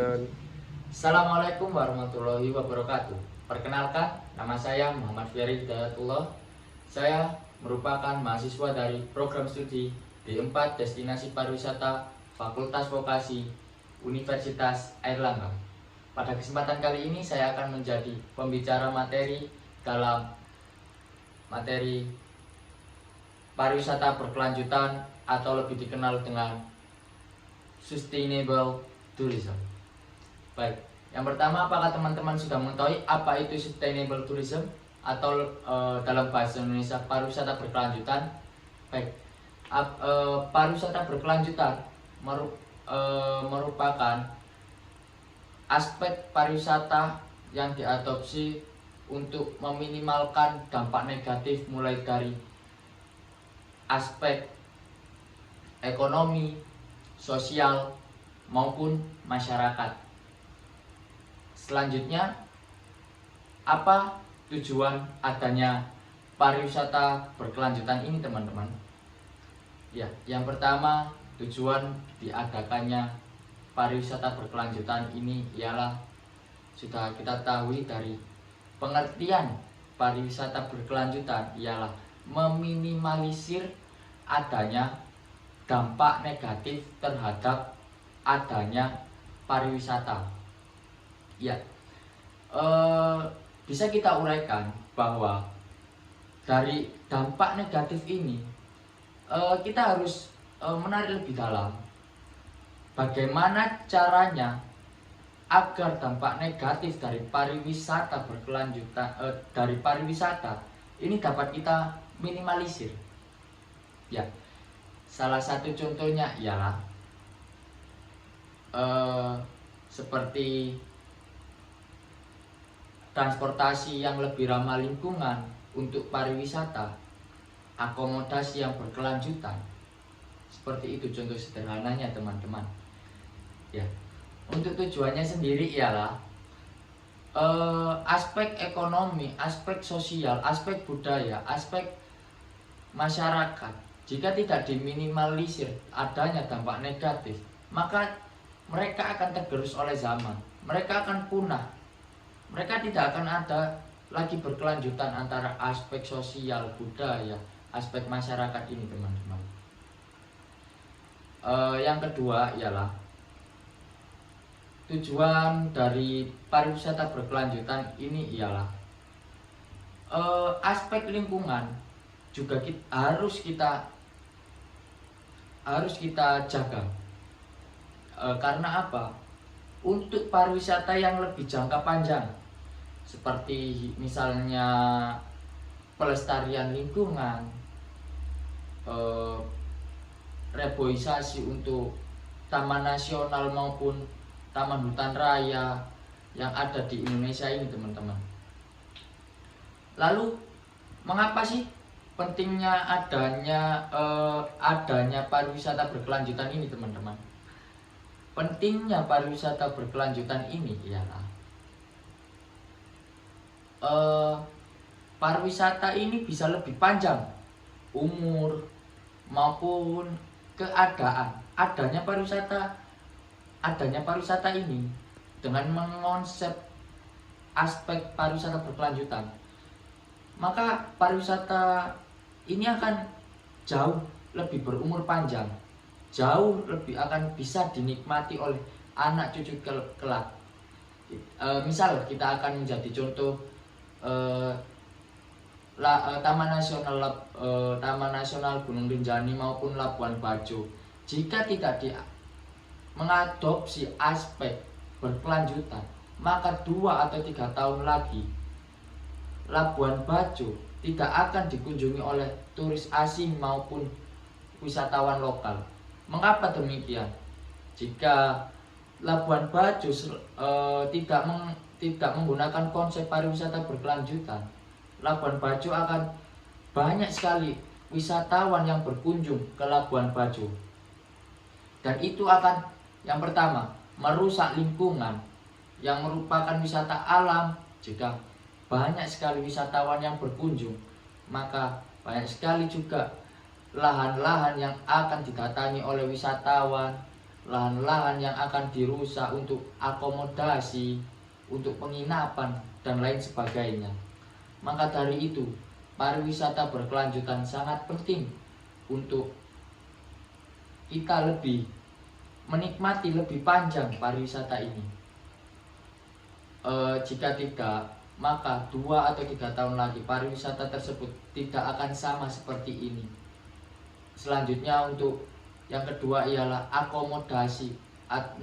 Assalamualaikum warahmatullahi wabarakatuh. Perkenalkan, nama saya Muhammad Ferry Hidayatullah. Saya merupakan mahasiswa dari program studi D4 Destinasi Pariwisata Fakultas Vokasi Universitas Airlangga. Pada kesempatan kali ini saya akan menjadi pembicara materi dalam materi pariwisata berkelanjutan atau lebih dikenal dengan sustainable tourism. Baik, yang pertama, apakah teman-teman sudah mengetahui apa itu sustainable tourism atau dalam bahasa Indonesia pariwisata berkelanjutan? Baik, pariwisata berkelanjutan merupakan aspek pariwisata yang diadopsi untuk meminimalkan dampak negatif mulai dari aspek ekonomi, sosial, maupun masyarakat. Selanjutnya, apa tujuan adanya pariwisata berkelanjutan ini, teman-teman? Ya, yang pertama, tujuan diadakannya pariwisata berkelanjutan ini ialah sudah kita ketahui dari pengertian pariwisata berkelanjutan ialah meminimalisir adanya dampak negatif terhadap adanya pariwisata. Ya, bisa kita uraikan bahwa dari dampak negatif ini kita harus menarik lebih dalam. Bagaimana caranya agar dampak negatif dari pariwisata berkelanjutan ini dapat kita minimalisir? Ya, salah satu contohnya ialah seperti transportasi yang lebih ramah lingkungan untuk pariwisata, akomodasi yang berkelanjutan. Seperti itu contoh sederhananya, teman-teman. Ya, untuk tujuannya sendiri ialah aspek ekonomi, aspek sosial, aspek budaya, aspek masyarakat. Jika tidak diminimalisir adanya dampak negatif, maka mereka akan tergerus oleh zaman. Mereka akan punah. Mereka tidak akan ada lagi berkelanjutan antara aspek sosial, budaya, aspek masyarakat ini, teman-teman. Yang kedua ialah tujuan dari pariwisata berkelanjutan ini ialah aspek lingkungan juga harus kita jaga. Karena apa? Untuk pariwisata yang lebih jangka panjang, seperti misalnya pelestarian lingkungan, reboisasi untuk taman nasional maupun taman hutan raya yang ada di Indonesia ini, teman-teman. Lalu, mengapa sih pentingnya adanya pariwisata berkelanjutan ini, teman-teman? Pentingnya pariwisata berkelanjutan ini ialah pariwisata ini bisa lebih panjang umur maupun keadaan. Adanya pariwisata ini dengan mengonsep aspek pariwisata berkelanjutan, maka pariwisata ini akan jauh lebih berumur panjang, jauh lebih akan bisa dinikmati oleh anak cucu kelak. Misal kita akan menjadi contoh Taman Nasional Gunung Rinjani maupun Labuan Bajo. Jika tidak mengadopsi aspek berkelanjutan, maka 2 atau 3 tahun lagi Labuan Bajo tidak akan dikunjungi oleh turis asing maupun wisatawan lokal. Mengapa demikian? Jika Labuan Bajo tidak menggunakan konsep pariwisata berkelanjutan, Labuan Bajo akan banyak sekali wisatawan yang berkunjung ke Labuan Bajo. Dan itu akan, yang pertama, merusak lingkungan yang merupakan wisata alam. Jika banyak sekali wisatawan yang berkunjung, maka banyak sekali juga lahan-lahan yang akan didatangi oleh wisatawan, lahan-lahan yang akan dirusak untuk akomodasi, untuk penginapan, dan lain sebagainya. Maka dari itu, pariwisata berkelanjutan sangat penting untuk kita lebih menikmati lebih panjang pariwisata ini. Jika tidak, maka 2 atau 3 tahun lagi pariwisata tersebut tidak akan sama seperti ini. Selanjutnya untuk yang kedua ialah akomodasi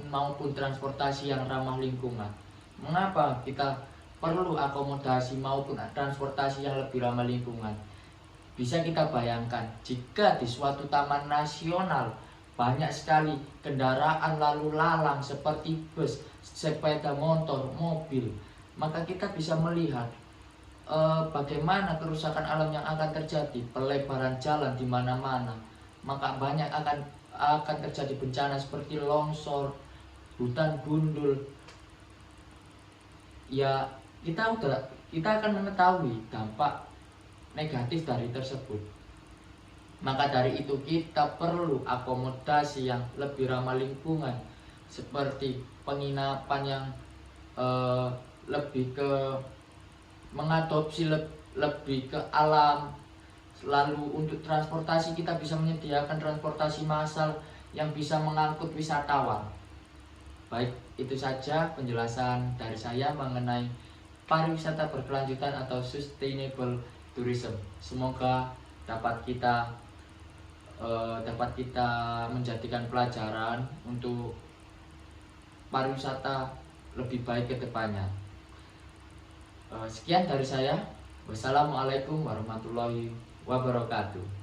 maupun transportasi yang ramah lingkungan. Mengapa kita perlu akomodasi maupun transportasi yang lebih ramah lingkungan? Bisa kita bayangkan jika di suatu taman nasional banyak sekali kendaraan lalu lalang seperti bus, sepeda motor, mobil, maka kita bisa melihat bagaimana kerusakan alam yang akan terjadi, pelebaran jalan di mana-mana. Maka banyak akan terjadi bencana seperti longsor, hutan gundul. Ya, kita akan mengetahui dampak negatif dari tersebut. Maka dari itu kita perlu akomodasi yang lebih ramah lingkungan, seperti penginapan yang lebih ke mengadopsi lebih ke alam. Lalu untuk transportasi kita bisa menyediakan transportasi massal yang bisa mengangkut wisatawan. Baik, itu saja penjelasan dari saya mengenai pariwisata berkelanjutan atau sustainable tourism. Semoga dapat kita menjadikan pelajaran untuk pariwisata lebih baik ke depannya. Sekian dari saya. Wassalamualaikum warahmatullahi wabarakatuh.